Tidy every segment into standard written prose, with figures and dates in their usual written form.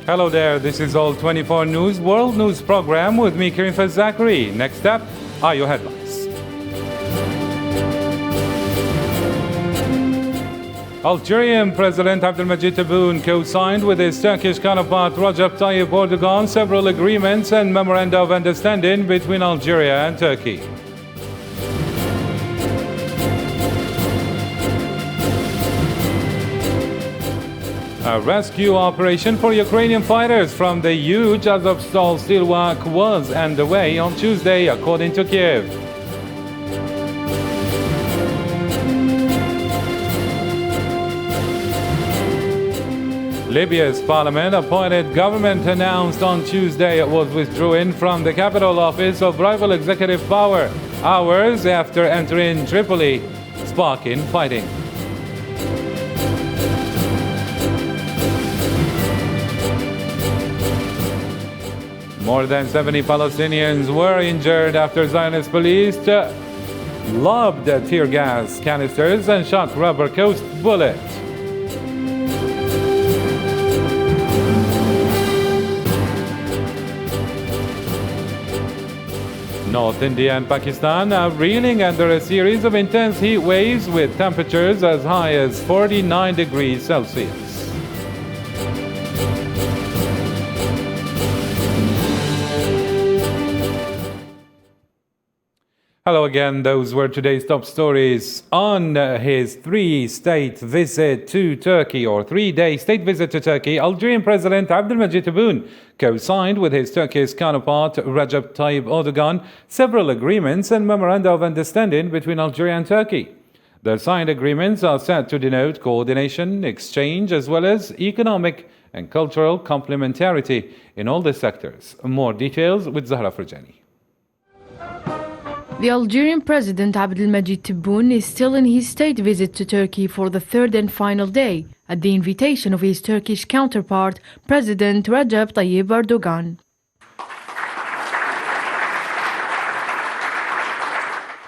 Hello there, this is All 24 News World News Program with me, Karim Zachary. Next up are your headlines. Algerian President Abdelmajid Tebboune co-signed with his Turkish counterpart Recep Tayyip Erdogan several agreements and memoranda of understanding between Algeria and Turkey. A rescue operation for Ukrainian fighters from the huge Azovstal steelwork was underway on Tuesday, according to Kiev. Libya's parliament-appointed government announced on Tuesday it was withdrawing from the capital office of rival executive power hours after entering Tripoli, sparking fighting. More than 70 Palestinians were injured after Zionist police lobbed tear gas canisters and shot rubber coast bullets. North India and Pakistan are reeling under a series of intense heat waves with temperatures as high as 49 degrees Celsius. Hello again, those were today's top stories. On his three-day state visit to Turkey, Algerian President Abdelmajid Tebboune co-signed with his Turkish counterpart Recep Tayyip Erdogan several agreements and memoranda of understanding between Algeria and Turkey. The signed agreements are set to denote coordination, exchange, as well as economic and cultural complementarity in all the sectors. More details with Zahra Farjani. The Algerian President Abdelmajid Tebboune is still in his state visit to Turkey for the third and final day, at the invitation of his Turkish counterpart, President Recep Tayyip Erdogan.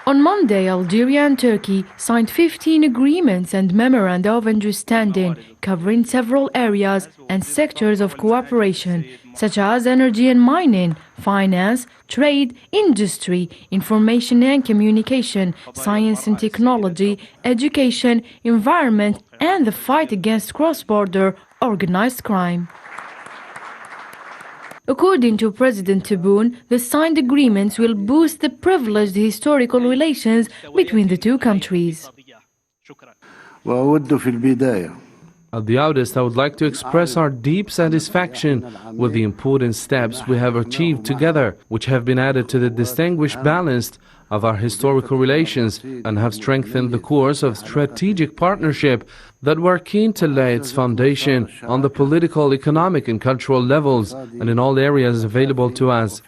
On Monday, Algeria and Turkey signed 15 agreements and memoranda of understanding covering several areas and sectors of cooperation, such as energy and mining, finance, trade, industry, information and communication, science and technology, education, environment, and the fight against cross-border organized crime. According to President Tebboune, the signed agreements will boost the privileged historical relations between the two countries. At the outset, I would like to express our deep satisfaction with the important steps we have achieved together, which have been added to the distinguished balance of our historical relations and have strengthened the course of strategic partnership that we're keen to lay its foundation on the political, economic and cultural levels and in all areas available to us.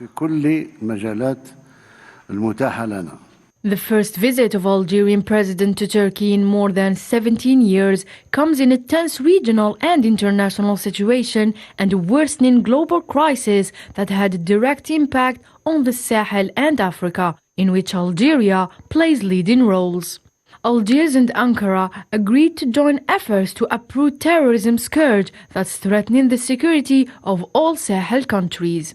The first visit of Algerian President to Turkey in more than 17 years comes in a tense regional and international situation and a worsening global crisis that had a direct impact on the Sahel and Africa, in which Algeria plays leading roles. Algiers and Ankara agreed to join efforts to uproot terrorism scourge that's threatening the security of all Sahel countries.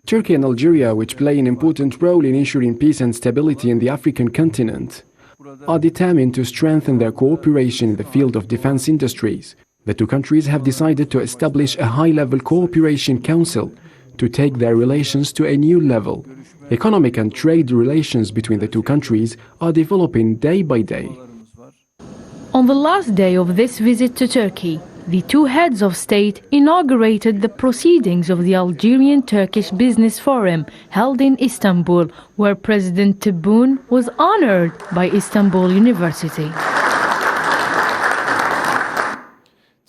Turkey and Algeria, which play an important role in ensuring peace and stability in the African continent, are determined to strengthen their cooperation in the field of defense industries. The two countries have decided to establish a high-level cooperation council to take their relations to a new level. Economic and trade relations between the two countries are developing day by day. On the last day of this visit to Turkey, the two heads of state inaugurated the proceedings of the Algerian-Turkish Business Forum held in Istanbul, where President Tebboune was honored by Istanbul University.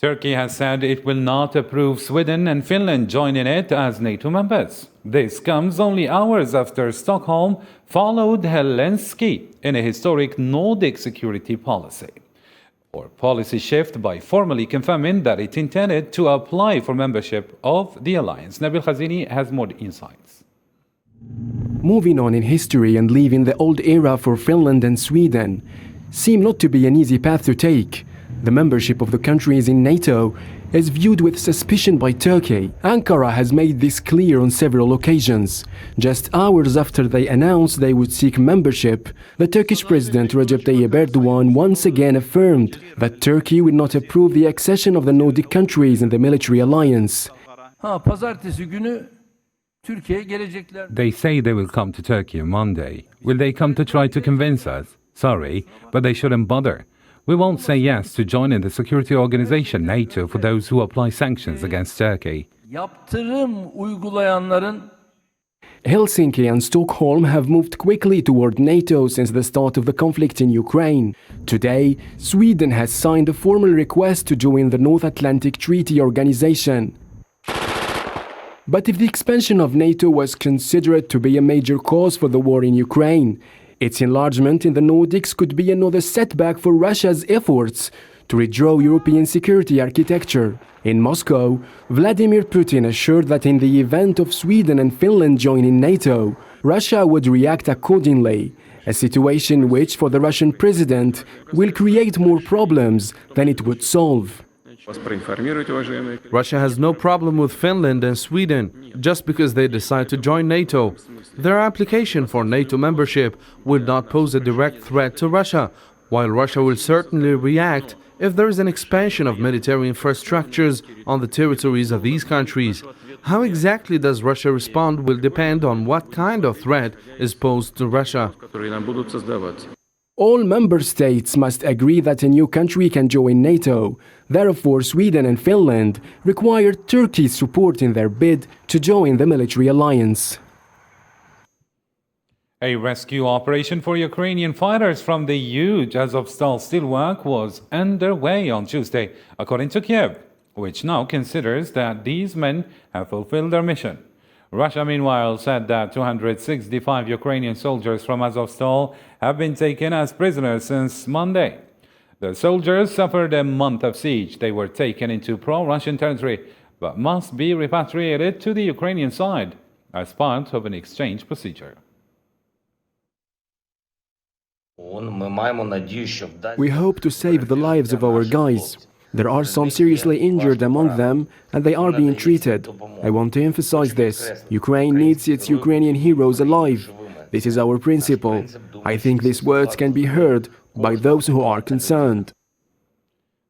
Turkey has said it will not approve Sweden and Finland joining it as NATO members. This comes only hours after Stockholm followed Helsinki in a historic Nordic security policy. Or policy shift by formally confirming that it intended to apply for membership of the alliance. Nabil Khazini has more insights. Moving on in history and leaving the old era for Finland and Sweden seemed not to be an easy path to take. The membership of the countries in NATO is viewed with suspicion by Turkey. Ankara has made this clear on several occasions. Just hours after they announced they would seek membership, the Turkish President Recep Tayyip Erdogan once again affirmed that Turkey will not approve the accession of the Nordic countries in the military alliance. Pazartesi günü Türkiye'ye gelecekler. They say they will come to Turkey on Monday. Will they come to try to convince us? Sorry, but they shouldn't bother. We won't say yes to joining the security organization NATO for those who apply sanctions against Turkey. Yaptırım uygulayanların Helsinki and Stockholm have moved quickly toward NATO since the start of the conflict in Ukraine. Today, Sweden has signed a formal request to join the North Atlantic Treaty Organization. But if the expansion of NATO was considered to be a major cause for the war in Ukraine, its enlargement in the Nordics could be another setback for Russia's efforts to redraw European security architecture. In Moscow, Vladimir Putin assured that in the event of Sweden and Finland joining NATO, Russia would react accordingly, a situation which, for the Russian president, will create more problems than it would solve. Russia has no problem with Finland and Sweden just because they decide to join NATO. Their application for NATO membership would not pose a direct threat to Russia, while Russia will certainly react if there is an expansion of military infrastructures on the territories of these countries. How exactly does Russia respond will depend on what kind of threat is posed to Russia. All member states must agree that a new country can join NATO. Therefore, Sweden and Finland require Turkey's support in their bid to join the military alliance. A rescue operation for Ukrainian fighters from the huge Azovstal steelwork was underway on Tuesday, according to Kiev, which now considers that these men have fulfilled their mission. Russia, meanwhile, said that 265 Ukrainian soldiers from Azovstal have been taken as prisoners since Monday. The soldiers suffered a month of siege. They were taken into pro-Russian territory, but must be repatriated to the Ukrainian side as part of an exchange procedure. We hope to save the lives of our guys. There are some seriously injured among them, and they are being treated. I want to emphasize this. Ukraine needs its Ukrainian heroes alive. This is our principle. I think these words can be heard by those who are concerned.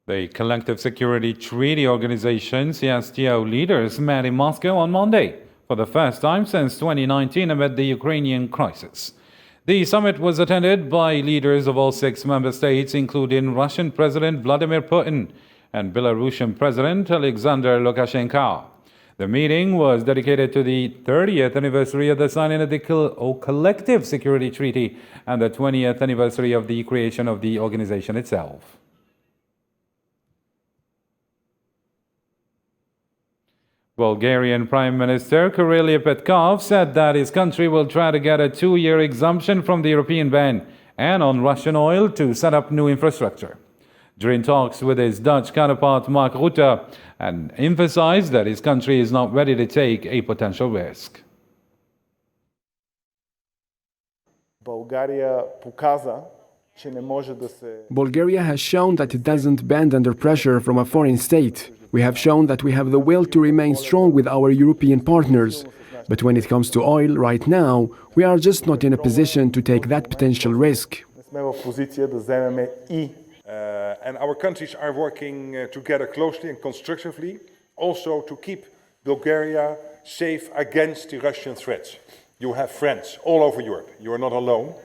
The Collective Security Treaty Organization CSTO leaders met in Moscow on Monday for the first time since 2019 amid the Ukrainian crisis. The summit was attended by leaders of all 6 member states, including Russian President Vladimir Putin and Belarusian President Alexander Lukashenko. The meeting was dedicated to the 30th anniversary of the signing of the Collective Security Treaty and the 20th anniversary of the creation of the organization itself. Bulgarian Prime Minister Kirill Petkov said that his country will try to get a 2-year exemption from the European ban and on Russian oil to set up new infrastructure. During talks with his Dutch counterpart Mark Rutte, and emphasized that his country is not ready to take a potential risk. Bulgaria has shown that it doesn't bend under pressure from a foreign state. We have shown that we have the will to remain strong with our European partners. But when it comes to oil right now, we are just not in a position to take that potential risk. And our countries are working together closely and constructively, also to keep Bulgaria safe against the Russian threats. You have friends all over Europe. You are not alone.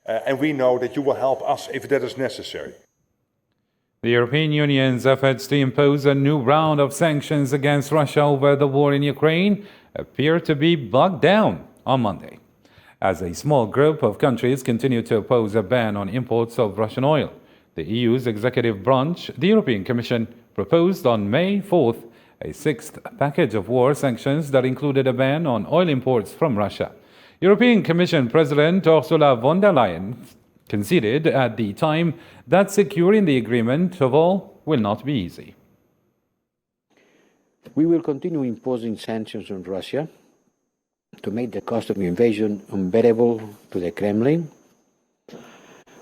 And we know that you will help us if that is necessary. The European Union's efforts to impose a new round of sanctions against Russia over the war in Ukraine appear to be bogged down on Monday, as a small group of countries continue to oppose a ban on imports of Russian oil. The EU's executive branch, the European Commission, proposed on May 4th a 6th package of war sanctions that included a ban on oil imports from Russia. European Commission President Ursula von der Leyen conceded at the time that securing the agreement of all will not be easy. We will continue imposing sanctions on Russia to make the cost of the invasion unbearable to the Kremlin.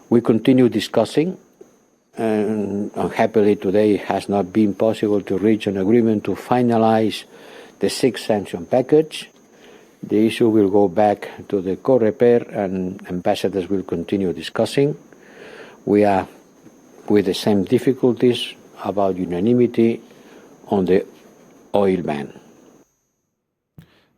We continue discussing And unhappily today it has not been possible to reach an agreement to finalize the sixth sanction package. The issue will go back to the COREPER and ambassadors will continue discussing. We are with the same difficulties about unanimity on the oil ban.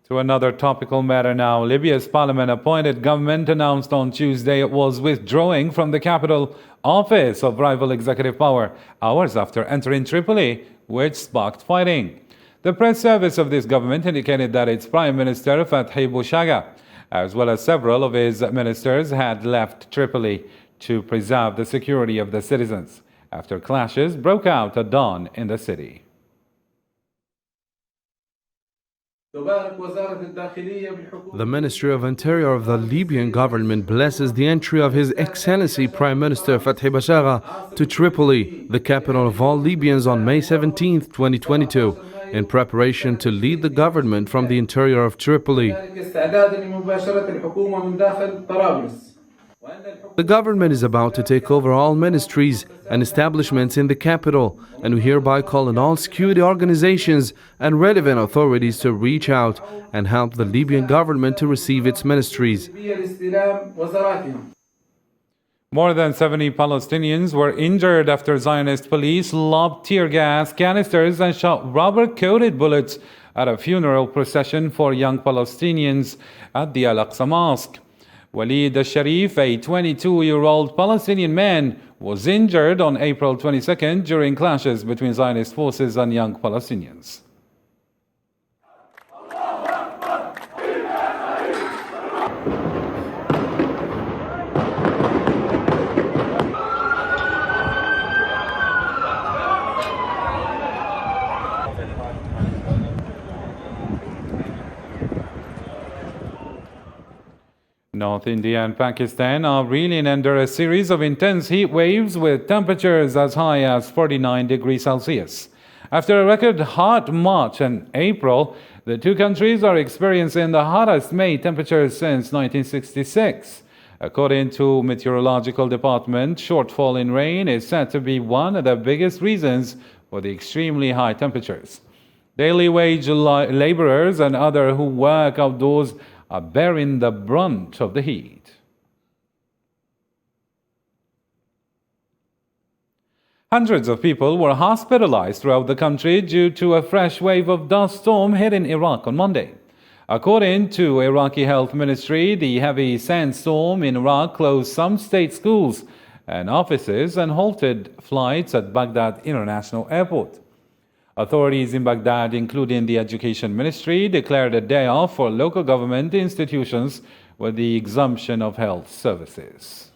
To another topical matter now. Libya's parliament-appointed government announced on Tuesday it was withdrawing from the capital office of rival executive power hours after entering Tripoli, which sparked fighting. The press service of this government indicated that its Prime Minister Fathi Bouchaga, as well as several of his ministers, had left Tripoli to preserve the security of the citizens after clashes broke out at dawn in the city. The Ministry of Interior of the Libyan government blesses the entry of His Excellency Prime Minister Fathi Bouchaga to Tripoli, the capital of all Libyans, on May 17, 2022, in preparation to lead the government from the interior of Tripoli. The government is about to take over all ministries and establishments in the capital, and we hereby call on all security organizations and relevant authorities to reach out and help the Libyan government to receive its ministries. More than 70 Palestinians were injured after Zionist police lobbed tear gas canisters and shot rubber-coated bullets at a funeral procession for young Palestinians at the Al-Aqsa Mosque. Walid al-Sharif, a 22-year-old Palestinian man, was injured on April 22nd during clashes between Zionist forces and young Palestinians. North India and Pakistan are reeling under a series of intense heat waves with temperatures as high as 49 degrees Celsius. After a record hot March and April, the two countries are experiencing the hottest May temperatures since 1966. According to Meteorological Department, shortfall in rain is said to be one of the biggest reasons for the extremely high temperatures. Daily wage laborers and others who work outdoors are bearing the brunt of the heat. Hundreds of people were hospitalized throughout the country due to a fresh wave of dust storm hitting Iraq on Monday. According to Iraqi Health Ministry, the heavy sandstorm in Iraq closed some state schools and offices and halted flights at Baghdad International Airport. Authorities in Baghdad, including the Education Ministry, declared a day off for local government institutions with the exemption of health services.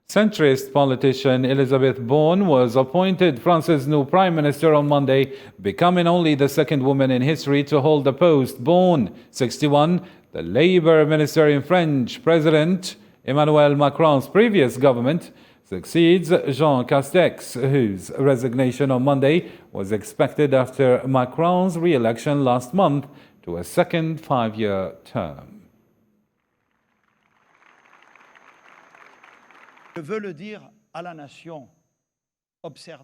Centrist politician Elizabeth Bourne was appointed France's new prime minister on Monday, becoming only the second woman in history to hold the post. Bourne, 61, the Labour minister in French President Emmanuel Macron's previous government, succeeds Jean Castex, whose resignation on Monday was expected after Macron's re-election last month to a second five-year term.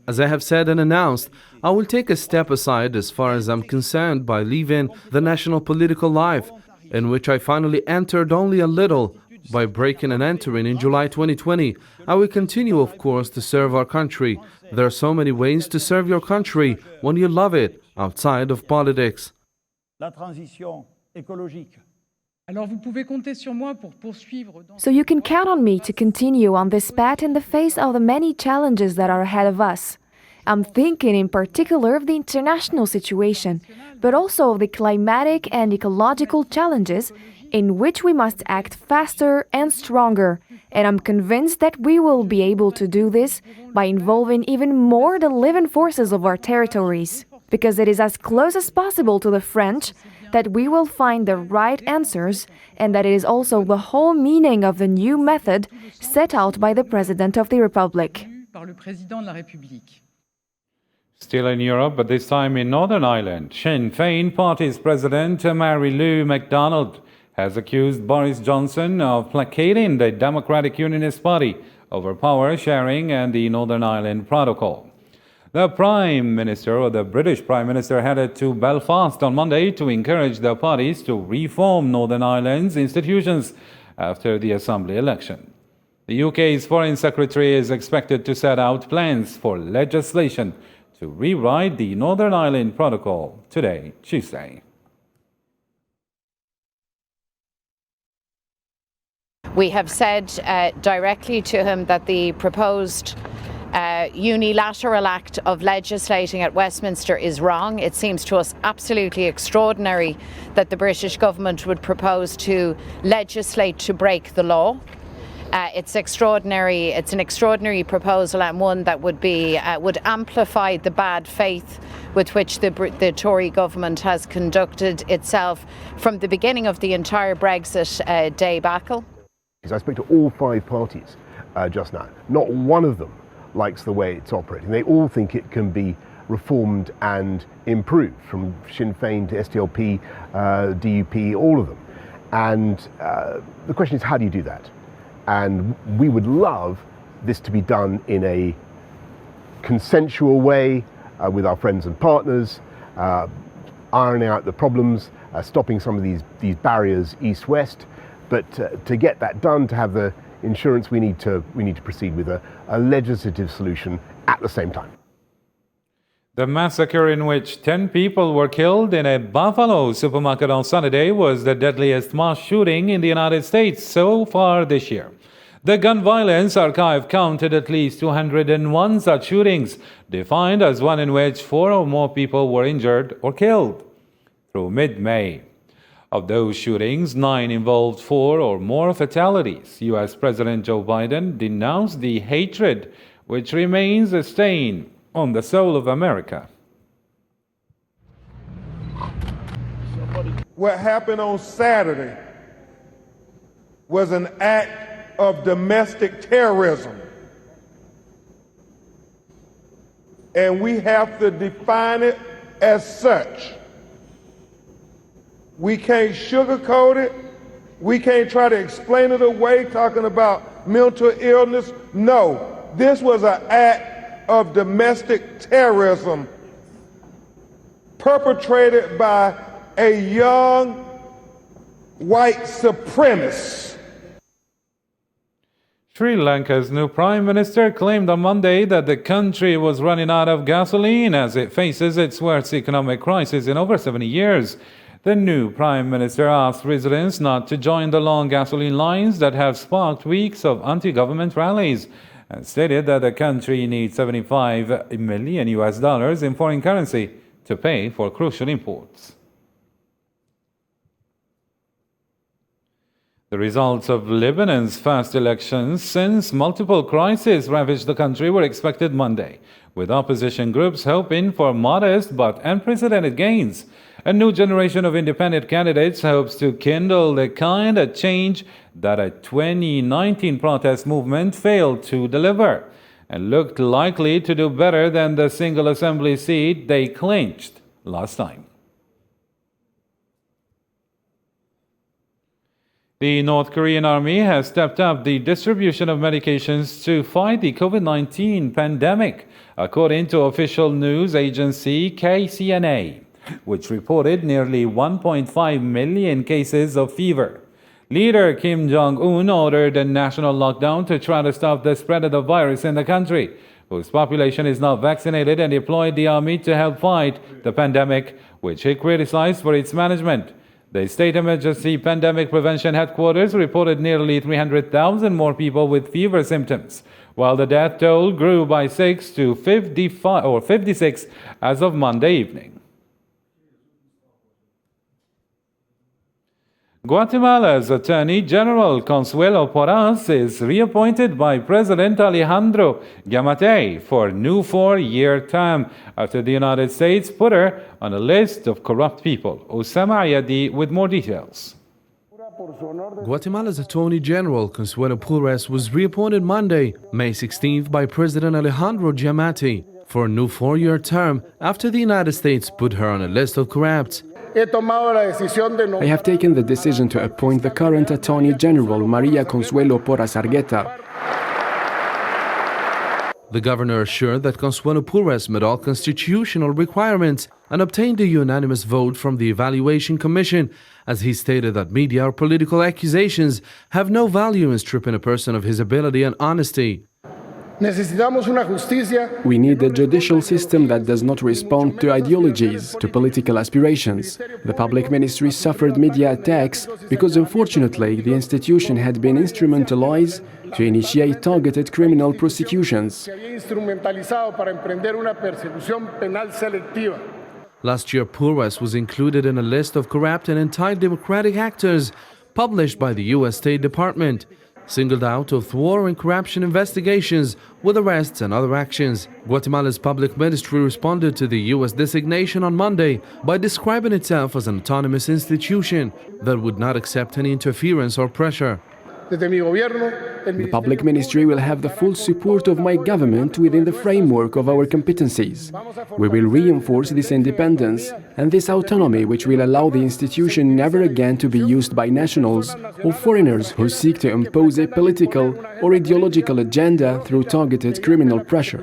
As I have said and announced, I will take a step aside as far as I'm concerned by leaving the national political life, in which I finally entered only a little, by breaking and entering in July 2020. I will continue, of course, to serve our country. There are so many ways to serve your country when you love it, outside of politics. So you can count on me to continue on this path in the face of the many challenges that are ahead of us. I'm thinking in particular of the international situation, but also of the climatic and ecological challenges in which we must act faster and stronger, and I'm convinced that we will be able to do this by involving even more the living forces of our territories, because it is as close as possible to the French that we will find the right answers, and that it is also the whole meaning of the new method set out by the President of the Republic. Still in Europe, but this time in Northern Ireland, Sinn Féin party's president Mary Lou MacDonald has accused Boris Johnson of placating the Democratic Unionist Party over power sharing and the Northern Ireland Protocol. The Prime Minister, or the British Prime Minister, headed to Belfast on Monday to encourage the parties to reform Northern Ireland's institutions after the Assembly election. The UK's Foreign Secretary is expected to set out plans for legislation to rewrite the Northern Ireland Protocol today, Tuesday. We have said directly to him that the proposed unilateral act of legislating at Westminster is wrong. It seems to us absolutely extraordinary that the British government would propose to legislate to break the law. It's extraordinary. It's an extraordinary proposal, and one that would amplify the bad faith with which the Tory government has conducted itself from the beginning of the entire Brexit debacle. I spoke to all 5 parties just now. Not one of them likes the way it's operating. They all think it can be reformed and improved, from Sinn Féin to SDLP, DUP, all of them. And the question is, how do you do that? And we would love this to be done in a consensual way with our friends and partners, ironing out the problems, stopping some of these barriers east-west. But to get that done, to have the insurance, we need to proceed with a legislative solution at the same time. The massacre in which 10 people were killed in a Buffalo supermarket on Saturday was the deadliest mass shooting in the United States so far this year. The Gun Violence Archive counted at least 201 such shootings, defined as one in which 4 or more people were injured or killed, through mid-May. Of those shootings, 9 involved 4 or more fatalities. U.S. President Joe Biden denounced the hatred which remains a stain on the soul of America. What happened on Saturday was an act of domestic terrorism. And we have to define it as such. We can't sugarcoat it. We can't try to explain it away, talking about mental illness. No, this was an act of domestic terrorism perpetrated by a young white supremacist. Sri Lanka's new Prime Minister claimed on Monday that the country was running out of gasoline as it faces its worst economic crisis in over 70 years. The new Prime Minister asked residents not to join the long gasoline lines that have sparked weeks of anti-government rallies, and stated that the country needs $75 million in foreign currency to pay for crucial imports. The results of Lebanon's first elections since multiple crises ravaged the country were expected Monday, with opposition groups hoping for modest but unprecedented gains. A new generation of independent candidates hopes to kindle the kind of change that a 2019 protest movement failed to deliver, and looked likely to do better than the single assembly seat they clinched last time. The North Korean army has stepped up the distribution of medications to fight the COVID-19 pandemic, according to official news agency KCNA, which reported nearly 1.5 million cases of fever. Leader Kim Jong-un ordered a national lockdown to try to stop the spread of the virus in the country, whose population is not vaccinated, and deployed the army to help fight the pandemic, which he criticized for its management. The State Emergency Pandemic Prevention Headquarters reported nearly 300,000 more people with fever symptoms, while the death toll grew by 6 to 56 as of Monday evening. Guatemala's Attorney General Consuelo Porras is reappointed by President Alejandro Giammattei for a new 4-year term after the United States put her on a list of corrupt people. Osama Ayadi with more details. Guatemala's Attorney General Consuelo Porras was reappointed Monday, May 16th, by President Alejandro Giammattei for a new 4-year term after the United States put her on a list of corrupt. I have taken the decision to appoint the current Attorney General, Maria Consuelo Porras Argueta. The governor assured that Consuelo Porras met all constitutional requirements and obtained a unanimous vote from the Evaluation Commission, as he stated that media or political accusations have no value in stripping a person of his ability and honesty. We need a judicial system that does not respond to ideologies, to political aspirations. The public ministry suffered media attacks because, unfortunately, the institution had been instrumentalized to initiate targeted criminal prosecutions. Last year, Porras was included in a list of corrupt and anti-democratic actors published by the U.S. State Department, singled out to thwart corruption investigations with arrests and other actions. Guatemala's public ministry responded to the U.S. designation on Monday by describing itself as an autonomous institution that would not accept any interference or pressure. The public ministry will have the full support of my government within the framework of our competencies. We will reinforce this independence and this autonomy, which will allow the institution never again to be used by nationals or foreigners who seek to impose a political or ideological agenda through targeted criminal pressure.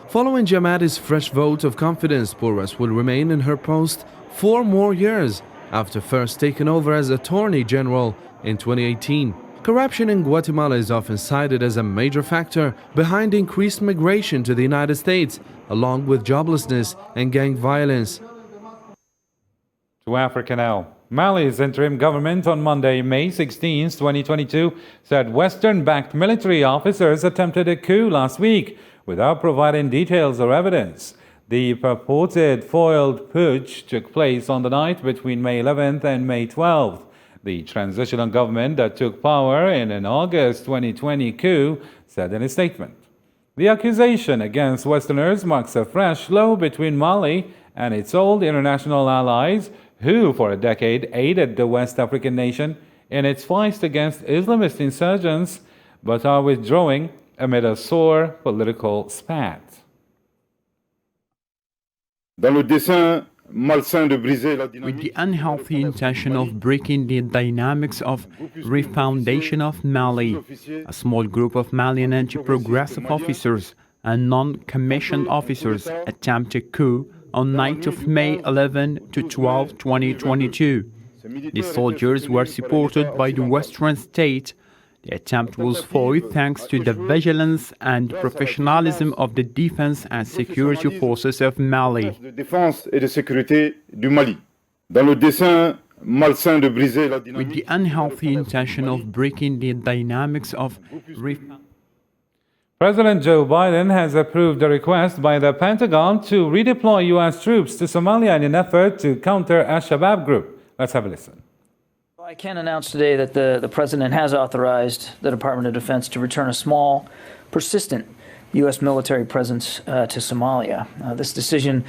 Following Giamatti's fresh vote of confidence, Porras will remain in her post 4 more years after first taking over as Attorney General in 2018. Corruption in Guatemala is often cited as a major factor behind increased migration to the United States, along with joblessness and gang violence. To Africa now. Mali's interim government on Monday, May 16, 2022, said Western-backed military officers attempted a coup last week without providing details or evidence. The purported foiled putsch took place on the night between May 11th and May 12th. The transitional government that took power in an August 2020 coup said in a statement. The accusation against Westerners marks a fresh low between Mali and its old international allies, who for a decade aided the West African nation in its fight against Islamist insurgents, but are withdrawing amid a sore political spat. With the unhealthy intention of breaking the dynamics of refoundation of Mali, a small group of Malian anti-progressive officers and non-commissioned officers attempted a coup on night of May 11 to 12, 2022. The soldiers were supported by the Western state. The attempt was foiled thanks to the vigilance and professionalism of the defense and security forces of Mali. With the unhealthy intention of breaking the dynamics of President Joe Biden has approved a request by the Pentagon to redeploy U.S. troops to Somalia in an effort to counter Al-Shabaab group. Let's have a listen. I can announce today that the President has authorized the Department of Defense to return a small, persistent U.S. military presence to Somalia. This decision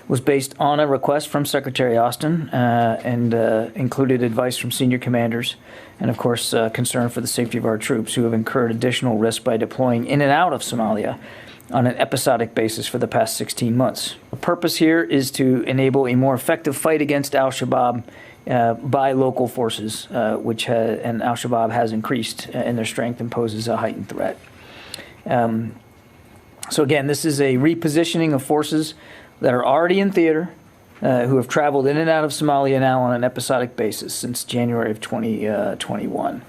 was based on a request from Secretary Austin and included advice from senior commanders and, of course, concern for the safety of our troops who have incurred additional risk by deploying in and out of Somalia on an episodic basis for the past 16 months. The purpose here is to enable a more effective fight against Al-Shabaab by local forces, and Al-Shabaab has increased in their strength and poses a heightened threat. So again, this is a repositioning of forces that are already in theater, who have traveled in and out of Somalia now on an episodic basis since January of 2021.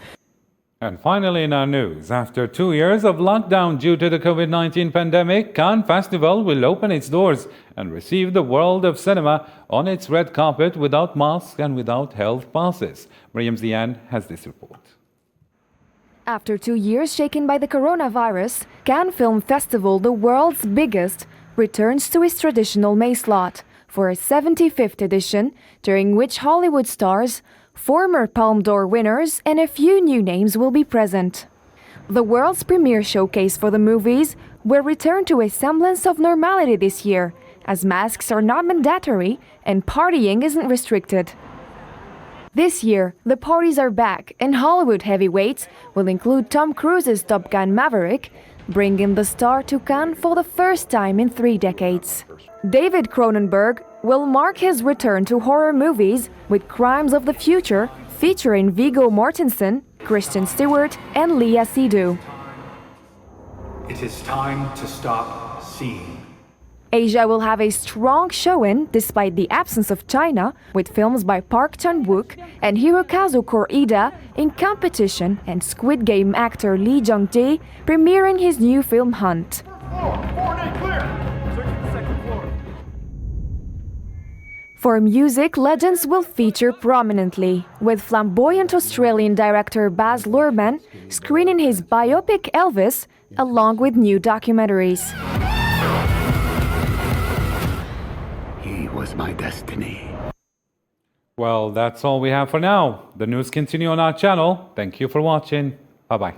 And finally in our news, after 2 years of lockdown due to the COVID-19 pandemic, Cannes Festival will open its doors and receive the world of cinema on its red carpet without masks and without health passes. Miriam Zian has this report. After 2 years shaken by the coronavirus, Cannes Film Festival, the world's biggest, returns to its traditional May slot for a 75th edition, during which Hollywood stars, former Palme d'Or winners, and a few new names will be present. The world's premiere showcase for the movies will return to a semblance of normality this year, as masks are not mandatory and partying isn't restricted. This year, the parties are back, and Hollywood heavyweights will include Tom Cruise's Top Gun Maverick, bringing the star to Cannes for the first time in 3 decades. David Cronenberg, will mark his return to horror movies with Crimes of the Future, featuring Viggo Mortensen, Kristen Stewart, and Leah Seydoux. It is time to stop seeing. Asia will have a strong showing despite the absence of China, with films by Park Chan-wook and Hirokazu Koreeda in competition and Squid Game actor Lee Jung-jae premiering his new film Hunt. For music, legends will feature prominently, with flamboyant Australian director Baz Luhrmann screening his biopic Elvis, along with new documentaries. He was my destiny. Well, that's all we have for now. The news continue on our channel. Thank you for watching. Bye-bye.